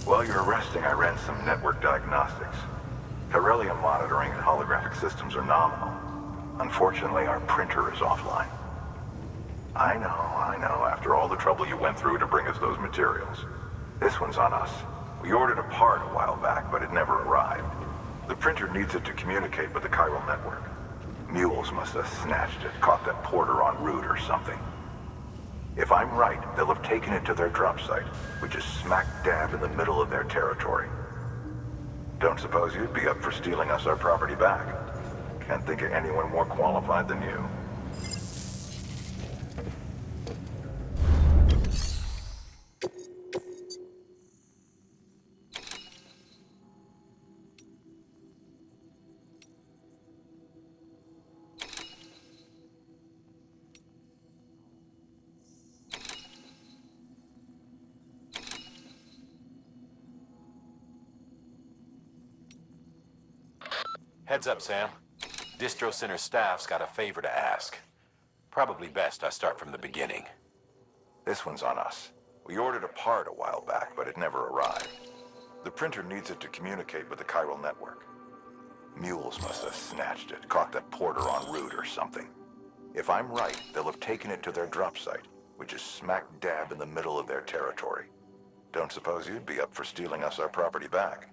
While you're resting, I ran some network diagnostics. Beryllium monitoring and holographic systems are nominal. Unfortunately, our printer is offline. I know, after all the trouble you went through to bring us those materials. This one's on us. We ordered a part a while back, but it never arrived. The printer needs it to communicate with the chiral network. Mules must have snatched it, caught that porter en route or something. If I'm right, they'll have taken it to their drop site, which is smack dab in the middle of their territory. Don't suppose you'd be up for stealing us our property back? Can't think of anyone more qualified than you. Heads up, Sam. Distro Center staff's got a favor to ask. Probably best I start from the beginning. This one's on us. We ordered a part a while back, but it never arrived. The printer needs it to communicate with the chiral network. Mules must have snatched it, caught that porter en route or something. If I'm right, they'll have taken it to their drop site, which is smack dab in the middle of their territory. Don't suppose you'd be up for stealing us our property back?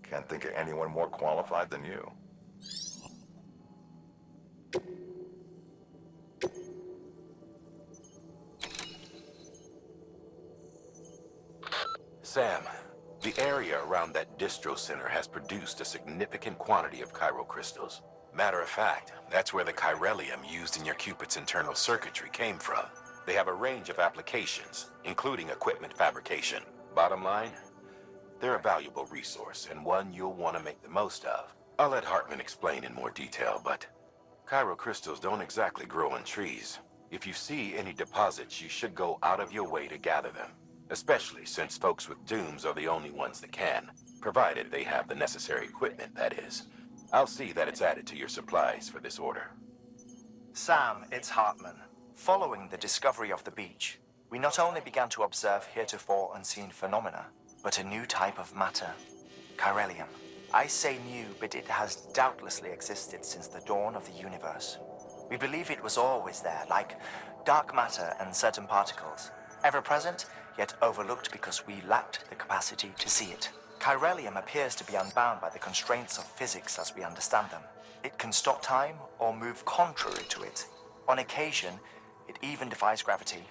Can't think of anyone more qualified than you. Sam, the area around that distro center has produced a significant quantity of chiral crystals. Matter of fact, that's where the chiralium used in your Cupid's internal circuitry came from. They have a range of applications, including equipment fabrication. Bottom line, they're a valuable resource and one you'll want to make the most of. I'll let Hartman explain in more detail, but chiral crystals don't exactly grow on trees. If you see any deposits, you should go out of your way to gather them. Especially since folks with dooms are the only ones that can, provided they have the necessary equipment, that is. I'll see that it's added to your supplies for this order. Sam, it's Hartman. Following the discovery of the beach, we not only began to observe heretofore unseen phenomena, but a new type of matter, chiralium. I say new, but it has doubtlessly existed since the dawn of the universe. We believe it was always there, like dark matter and certain particles, ever present, yet overlooked because we lacked the capacity to see it. Chiralium appears to be unbound by the constraints of physics as we understand them. It can stop time or move contrary to it. On occasion, it even defies gravity.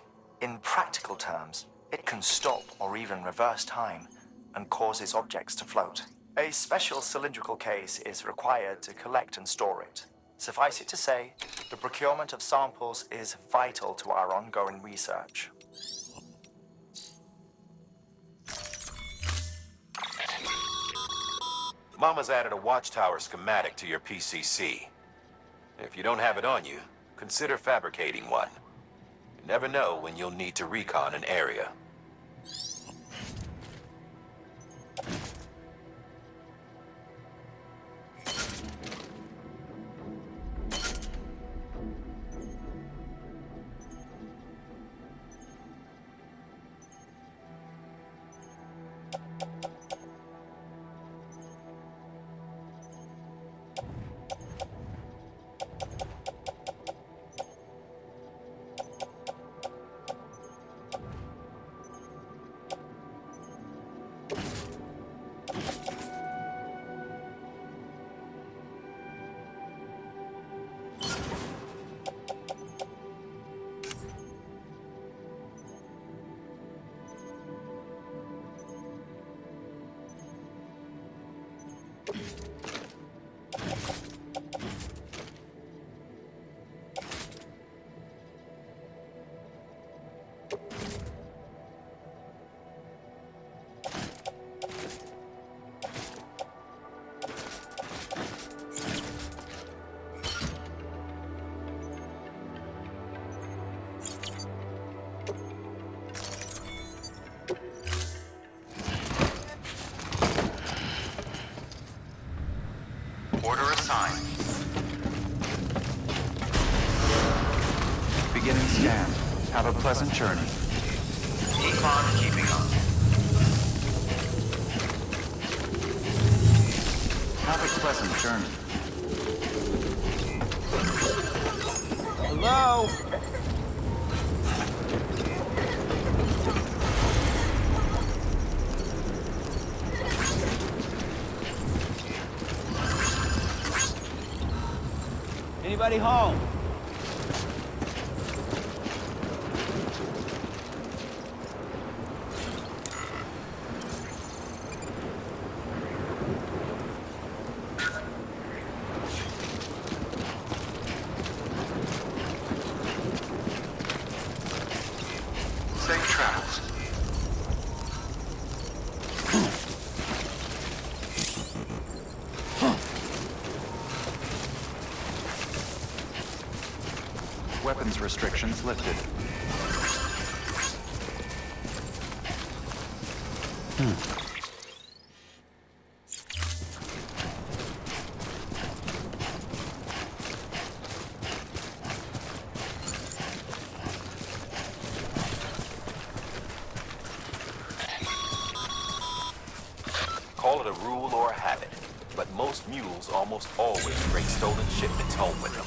In practical terms, it can stop or even reverse time and causes objects to float. A special cylindrical case is required to collect and store it. Suffice it to say, the procurement of samples is vital to our ongoing research. Mama's added a watchtower schematic to your PCC. If you don't have it on you, consider fabricating one. You never know when you'll need to recon an area. Order assigned. Beginning scan. Have a pleasant journey. Econ keeping up. Pleasant journey. Hello? Anybody home? Safe travels. Weapons restrictions lifted. Call it a rule or a habit, but most mules almost always bring stolen shipments home with them.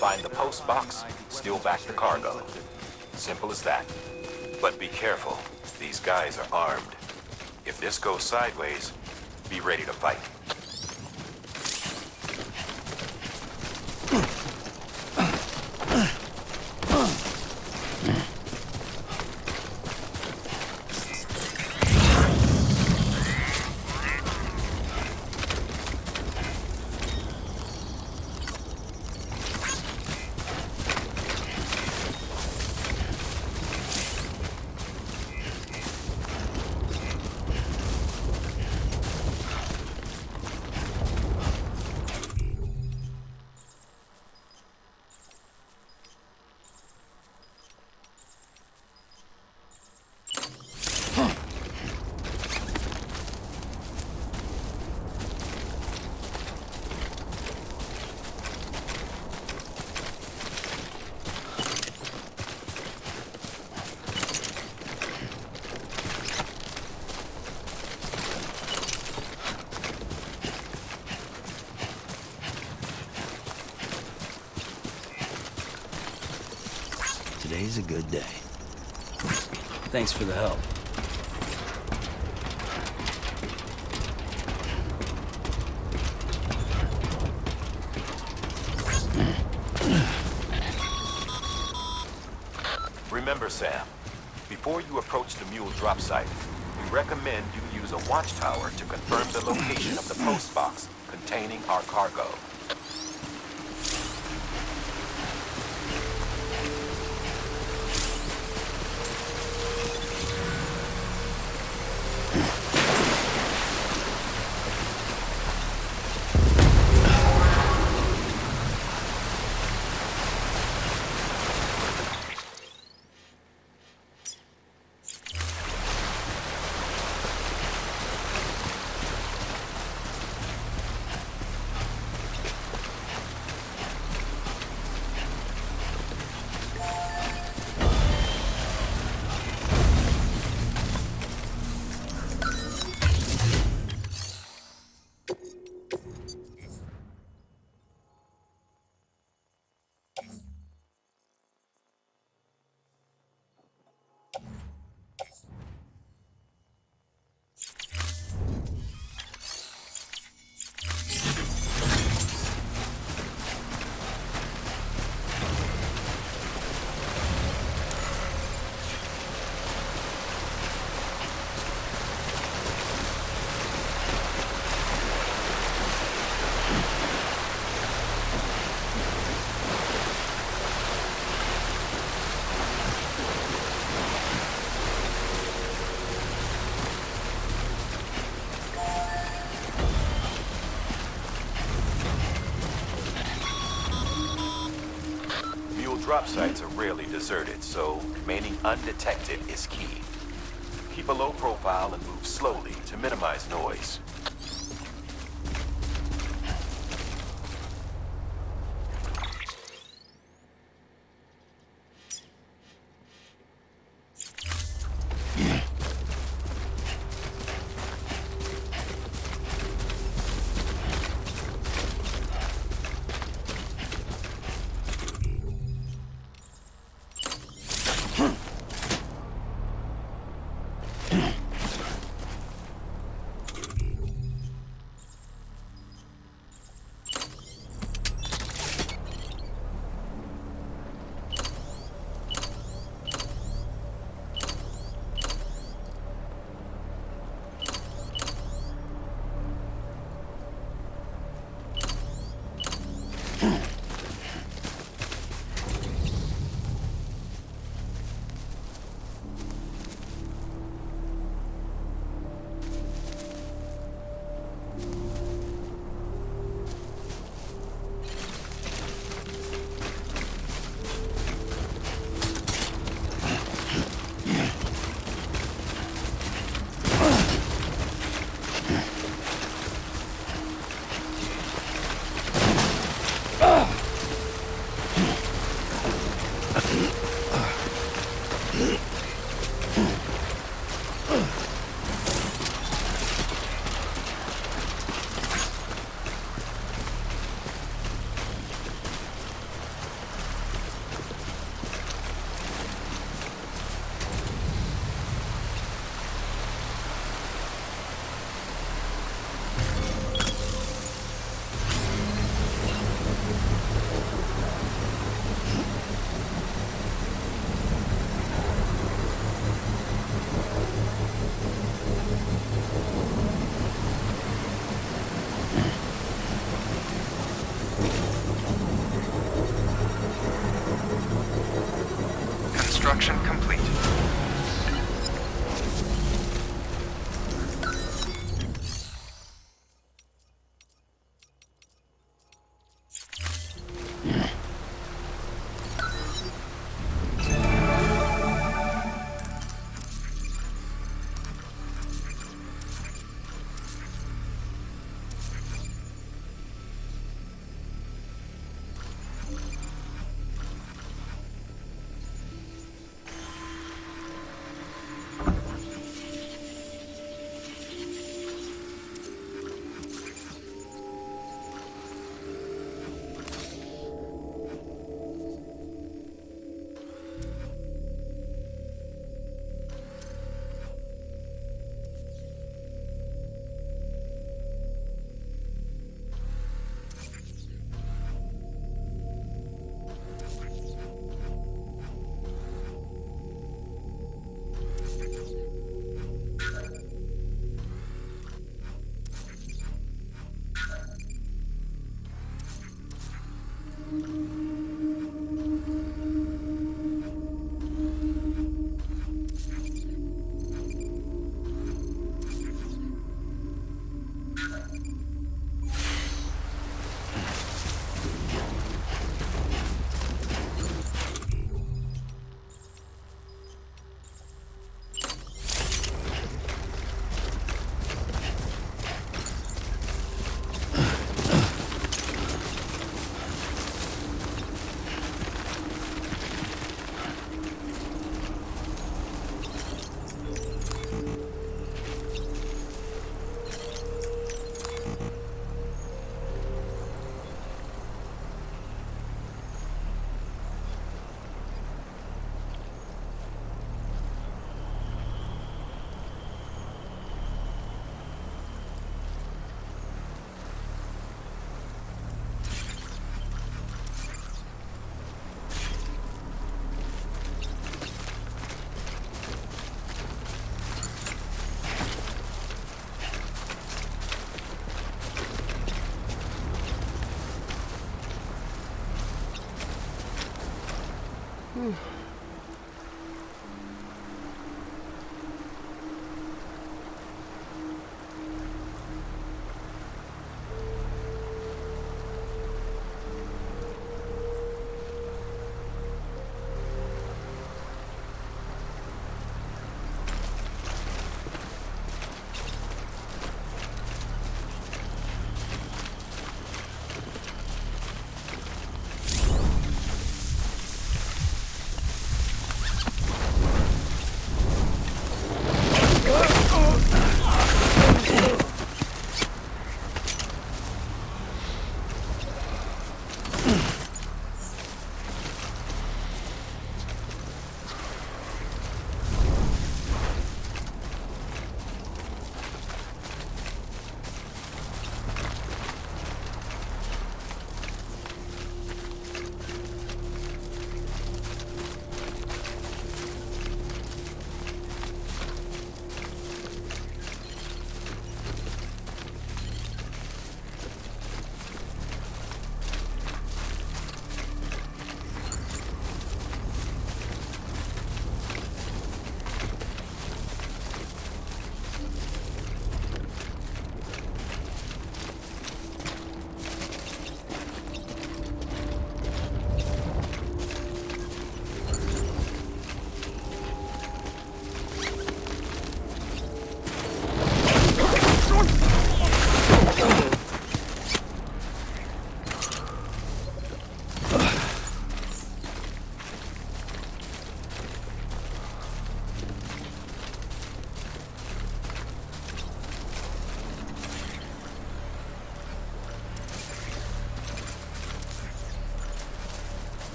Find the post box, steal back the cargo. Simple as that. But be careful. These guys are armed. If this goes sideways, be ready to fight. Today's a good day. Thanks for the help. Remember, Sam, before you approach the mule drop site, we recommend you use a watchtower to confirm the location of the post box containing our cargo. Drop sites are rarely deserted, so remaining undetected is key. Keep a low profile and move slowly to minimize noise.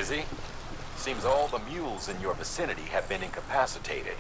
Busy? Seems all the mules in your vicinity have been incapacitated.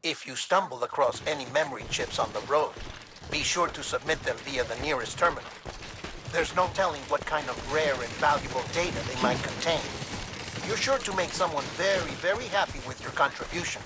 If you stumble across any memory chips on the road, be sure to submit them via the nearest terminal. There's no telling what kind of rare and valuable data they might contain. You're sure to make someone very, very happy with your contribution.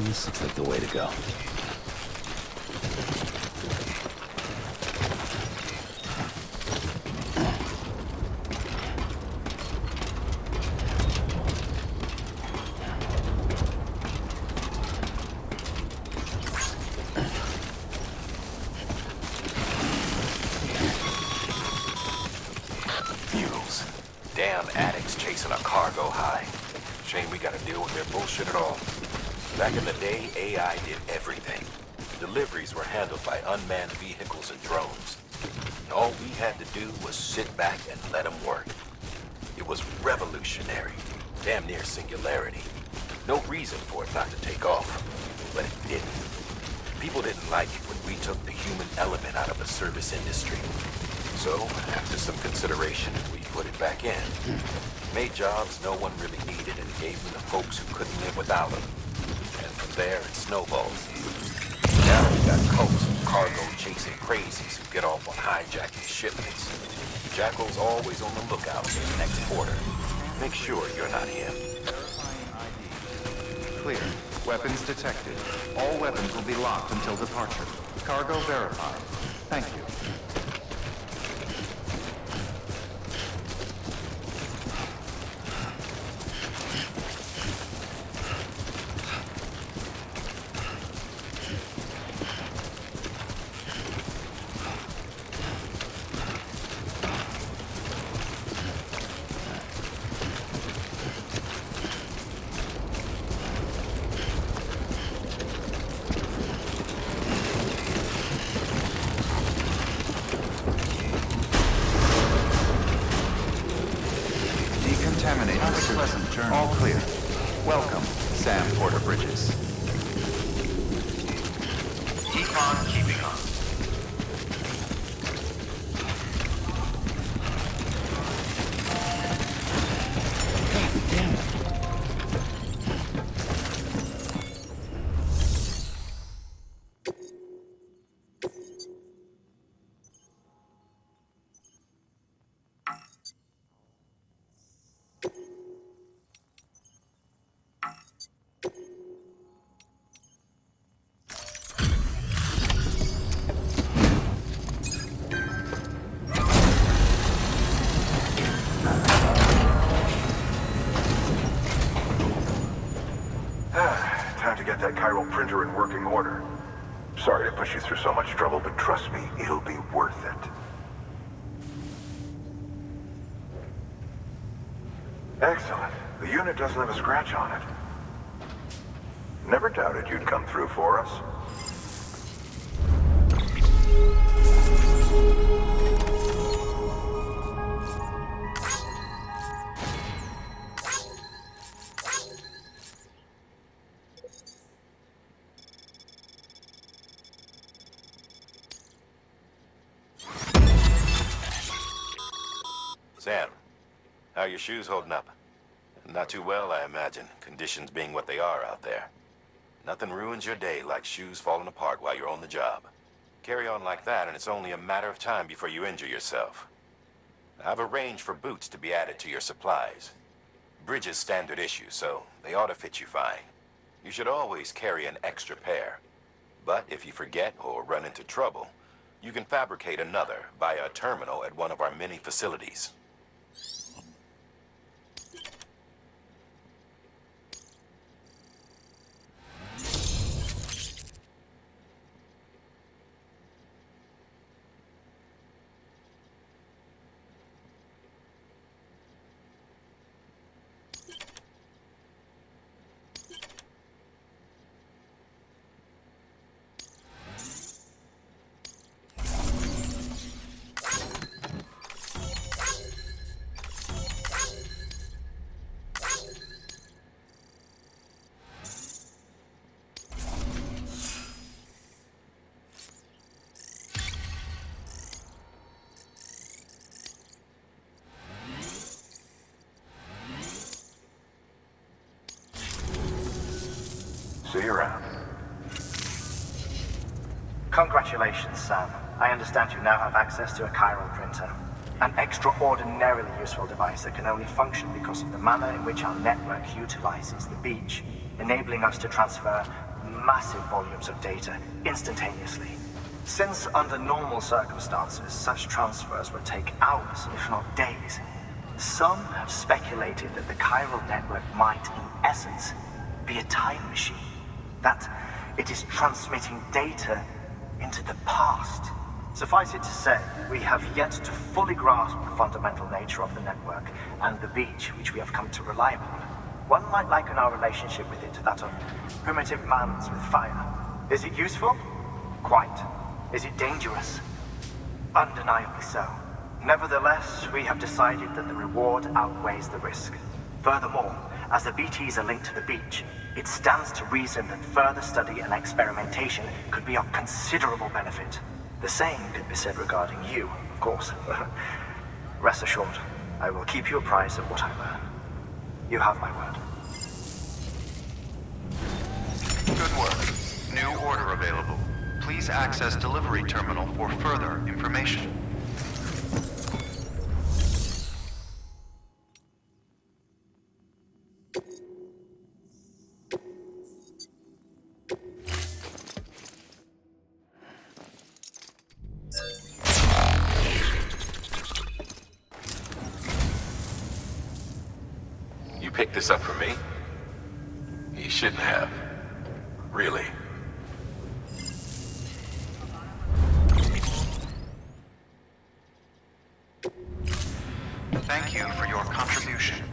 This looks like the way to go. Fuels. Damn addicts chasing a cargo high. Shame we gotta deal with their bullshit at all. Back in the day, AI did everything. Deliveries were handled by unmanned vehicles and drones. And all we had to do was sit back and let them work. It was revolutionary, damn near singularity. No reason for it not to take off, but it didn't. People didn't like it when we took the human element out of the service industry. So, after some consideration, we put it back in. Made jobs no one really needed and gave them to folks who couldn't live without them. And from there, it snowballed. Now we got cults of cargo-chasing crazies who get off on hijacking shipments. Jackal's always on the lookout for the next order. Make sure you're not him. Clear. Weapons detected. All weapons will be locked until departure. Cargo verified. Thank you. order, Bridges. Keep on keeping on. Damn it. Time to get that chiral printer in working order. Sorry to put you through so much trouble, but trust me, it'll be worth it. Excellent. The unit doesn't have a scratch on it. Never doubted you'd come through for us. Sam, how are your shoes holding up? Not too well, I imagine, conditions being what they are out there. Nothing ruins your day like shoes falling apart while you're on the job. Carry on like that, and it's only a matter of time before you injure yourself. I've arranged for boots to be added to your supplies. Bridges standard issue, so they ought to fit you fine. You should always carry an extra pair. But if you forget or run into trouble, you can fabricate another via a terminal at one of our many facilities. See you around. Congratulations, Sam. I understand you now have access to a chiral printer. An extraordinarily useful device that can only function because of the manner in which our network utilizes the beach, enabling us to transfer massive volumes of data instantaneously. Since under normal circumstances, such transfers would take hours, if not days, some have speculated that the chiral network might, in essence, be a time machine. That it is transmitting data into the past. Suffice it to say, we have yet to fully grasp the fundamental nature of the network and the beach which we have come to rely upon. One might liken our relationship with it to that of primitive mans with fire. Is it useful? Quite. Is it dangerous? Undeniably so. Nevertheless, we have decided that the reward outweighs the risk. Furthermore, as the BTs are linked to the beach, it stands to reason that further study and experimentation could be of considerable benefit. The same could be said regarding you, of course. Rest assured, I will keep you apprised of what I learn. You have my word. Good work. New order available. Please access delivery terminal for further information. You picked this up for me? You shouldn't have. Really. Thank you for your contribution.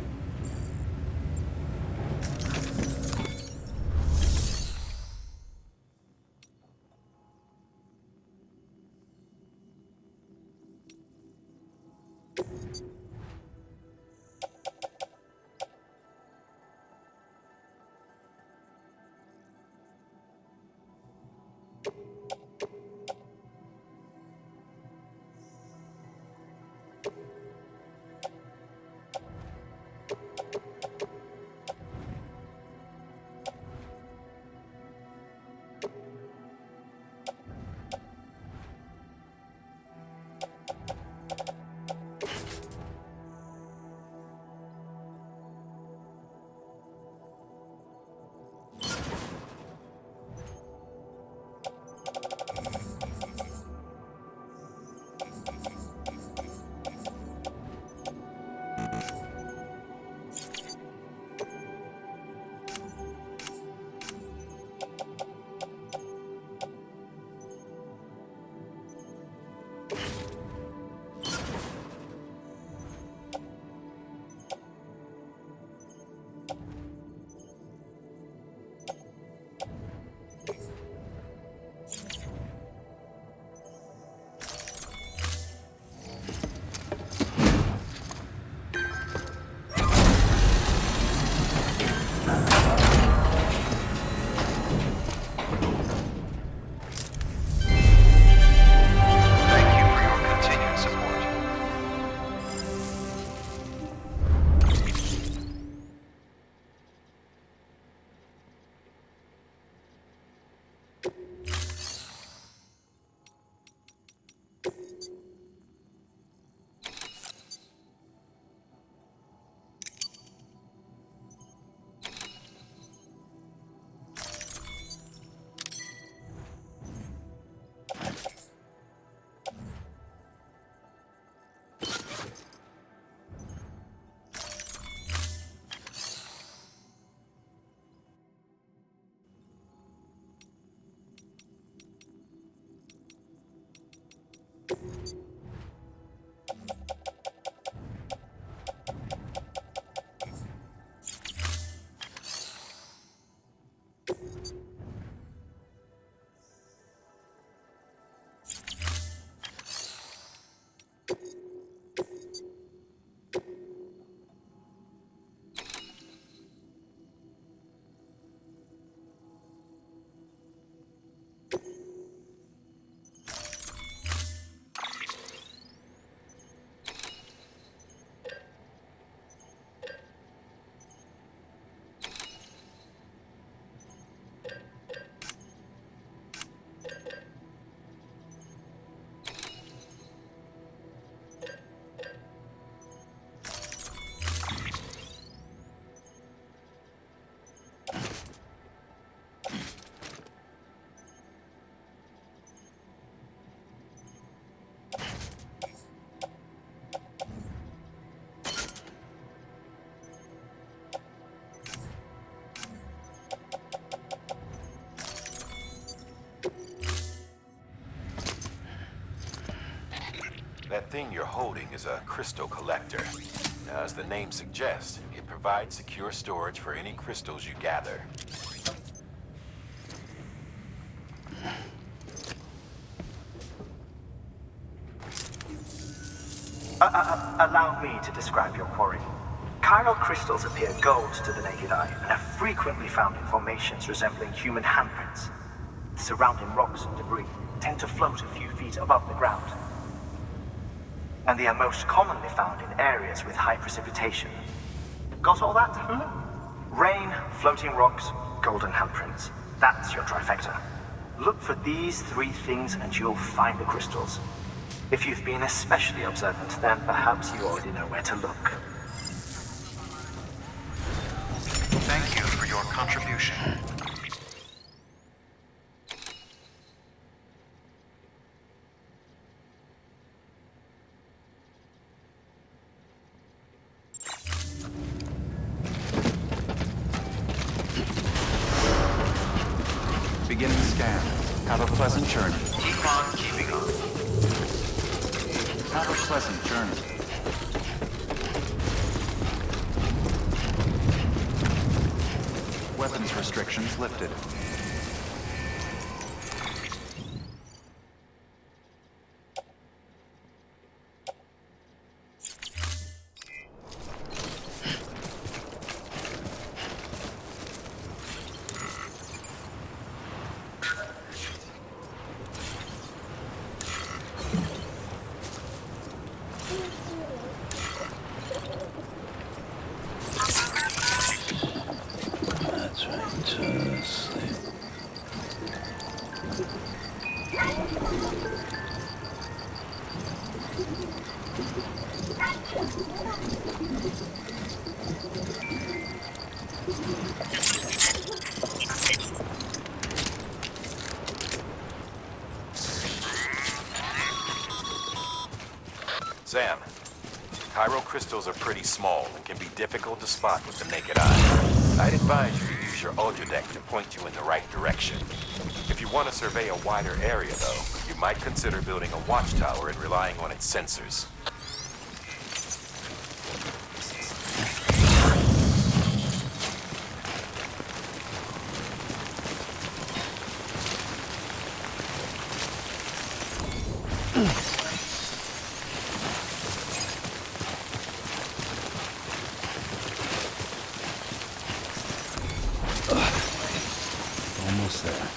thing you're holding is a crystal collector. Now, as the name suggests, it provides secure storage for any crystals you gather. Allow me to describe your quarry. Chiral crystals appear gold to the naked eye and are frequently found in formations resembling human handprints. The surrounding rocks and debris tend to float a few feet above the ground. And they are most commonly found in areas with high precipitation. Got all that? Rain, floating rocks, golden handprints. That's your trifecta. Look for these three things and you'll find the crystals. If you've been especially observant, then perhaps you already know where to look. Thank you for your contribution. Beginning scan. Have a pleasant journey. Keep on keeping on. Have a pleasant journey. Weapons restrictions lifted. That's right, just sleep. Sam, chiral crystals are pretty small and can be difficult to spot with the naked eye. I'd advise you to use your Ultradeck to point you in the right direction. If you want to survey a wider area, though, you might consider building a watchtower and relying on its sensors. Almost there.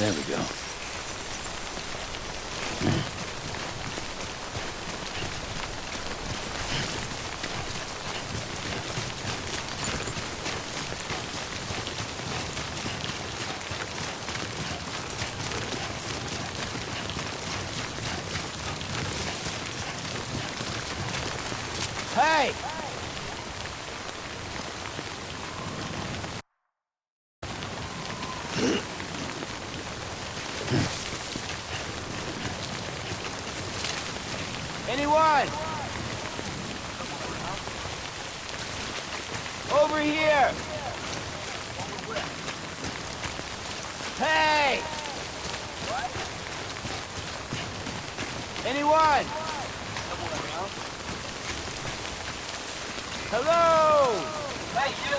There we go. Hey! Anyone? Over here! Hey! Anyone? Hello! Hey, you!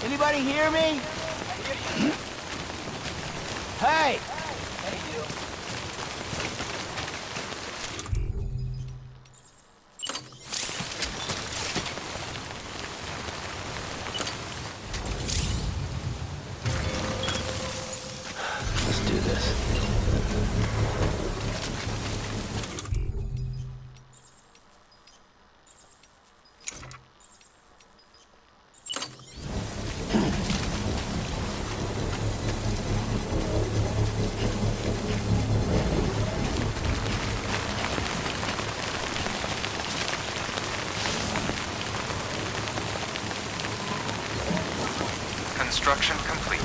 Anybody hear me? Hey! Hey, you! Let's do this. Construction complete.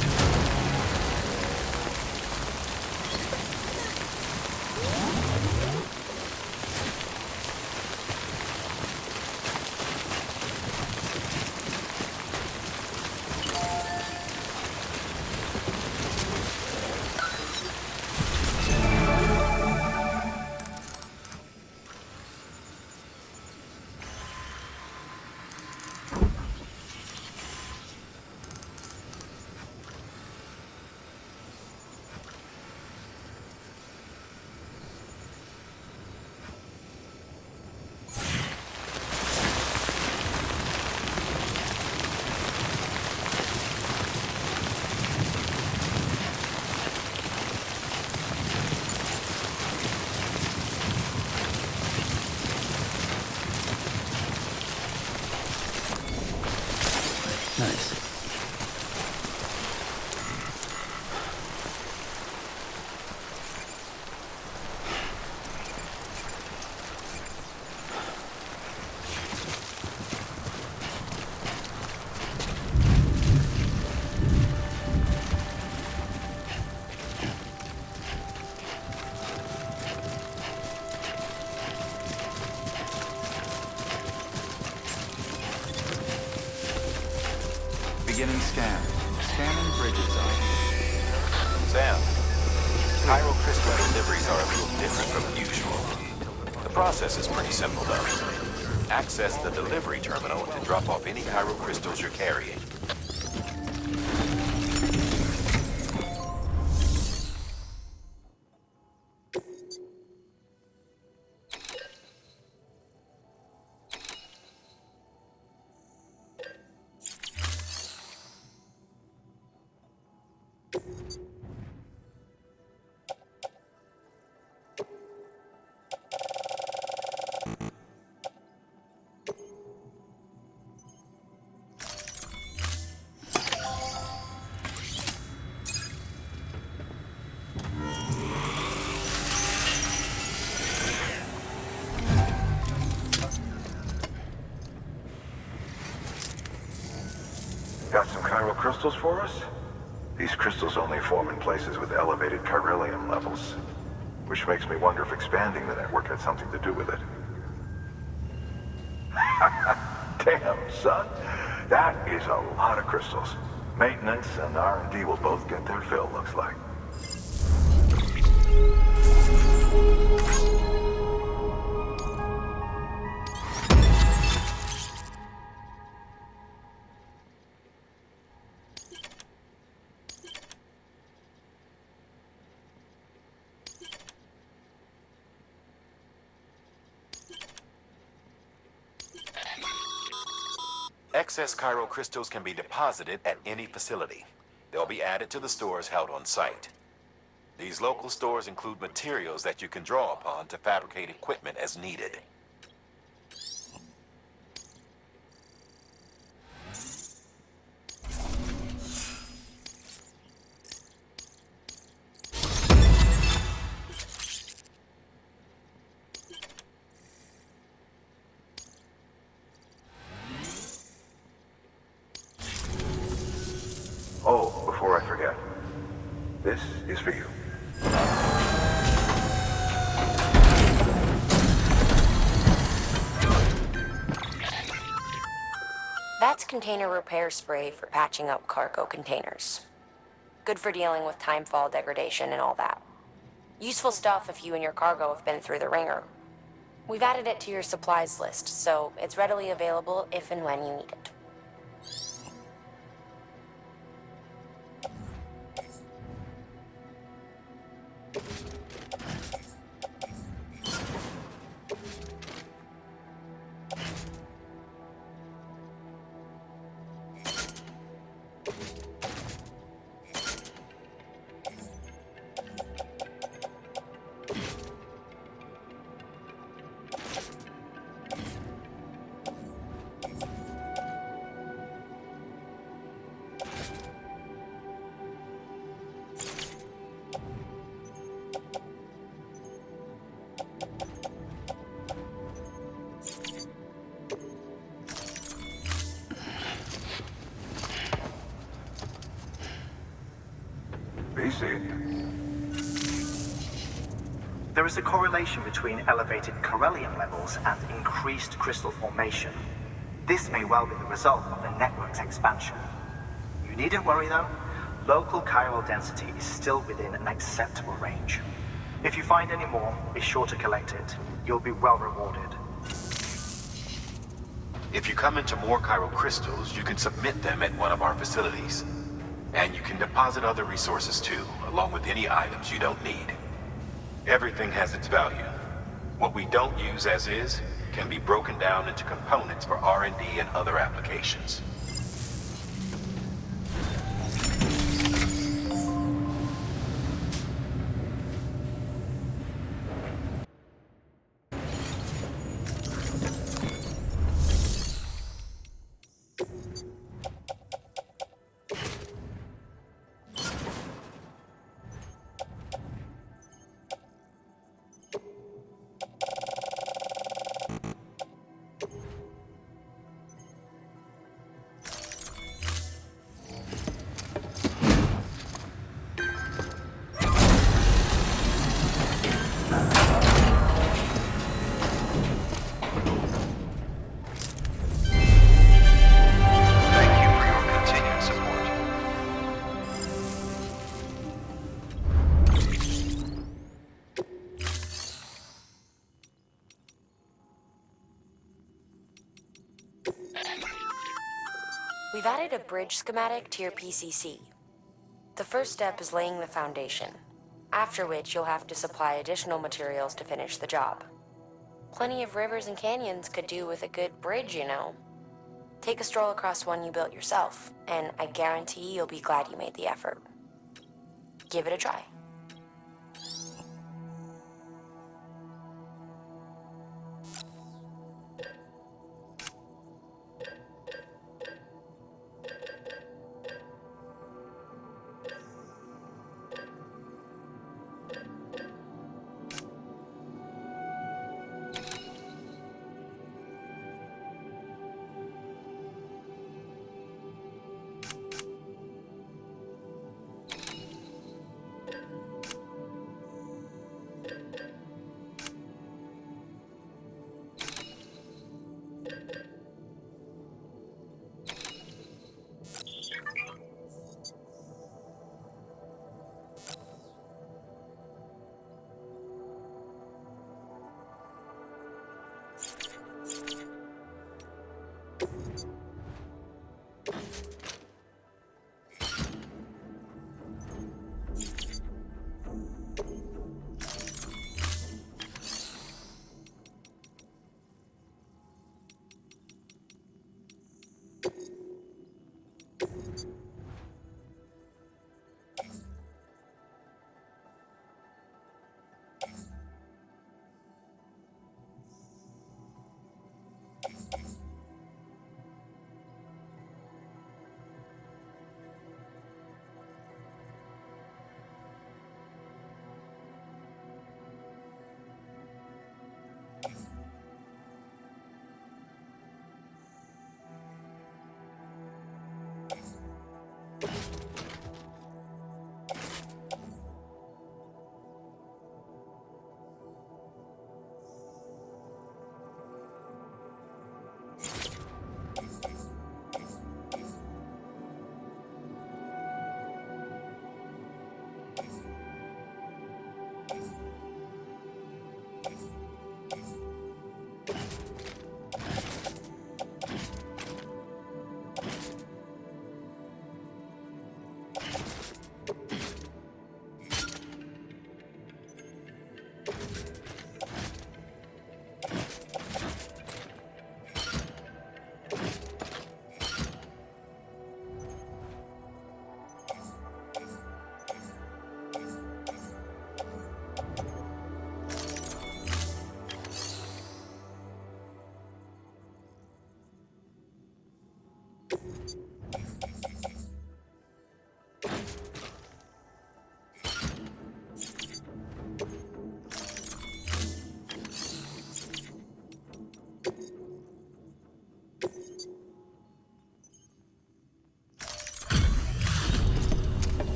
Nice. Beginning scan. Scanning bridges zone. Sam, Cairo crystal deliveries are a little different from usual. The process is pretty simple, though. Access the delivery terminal and drop off any Cairo crystals you're carrying. Got some chiral crystals for us? These crystals only form in places with elevated chiralium levels, which makes me wonder if expanding the network had something to do with it. Damn, son. That is a lot of crystals. Maintenance and R&D will both get their fill, looks like. Excess chiral crystals can be deposited at any facility. They'll be added to the stores held on site. These local stores include materials that you can draw upon to fabricate equipment as needed. That's container repair spray for patching up cargo containers. Good for dealing with timefall degradation and all that. Useful stuff if you and your cargo have been through the ringer. We've added it to your supplies list, so it's readily available if and when you need it. There is a correlation between elevated chiralium levels and increased crystal formation. This may well be the result of the network's expansion. You needn't worry though. Local chiral density is still within an acceptable range. If you find any more, be sure to collect it. You'll be well rewarded. If you come into more chiral crystals, you can submit them at one of our facilities. And you can deposit other resources too, along with any items you don't need. Everything has its value. What we don't use as is can be broken down into components for R&D and other applications. We've added a bridge schematic to your PCC. The first step is laying the foundation, after which you'll have to supply additional materials to finish the job. Plenty of rivers and canyons could do with a good bridge, you know. Take a stroll across one you built yourself, and I guarantee you'll be glad you made the effort. Give it a try.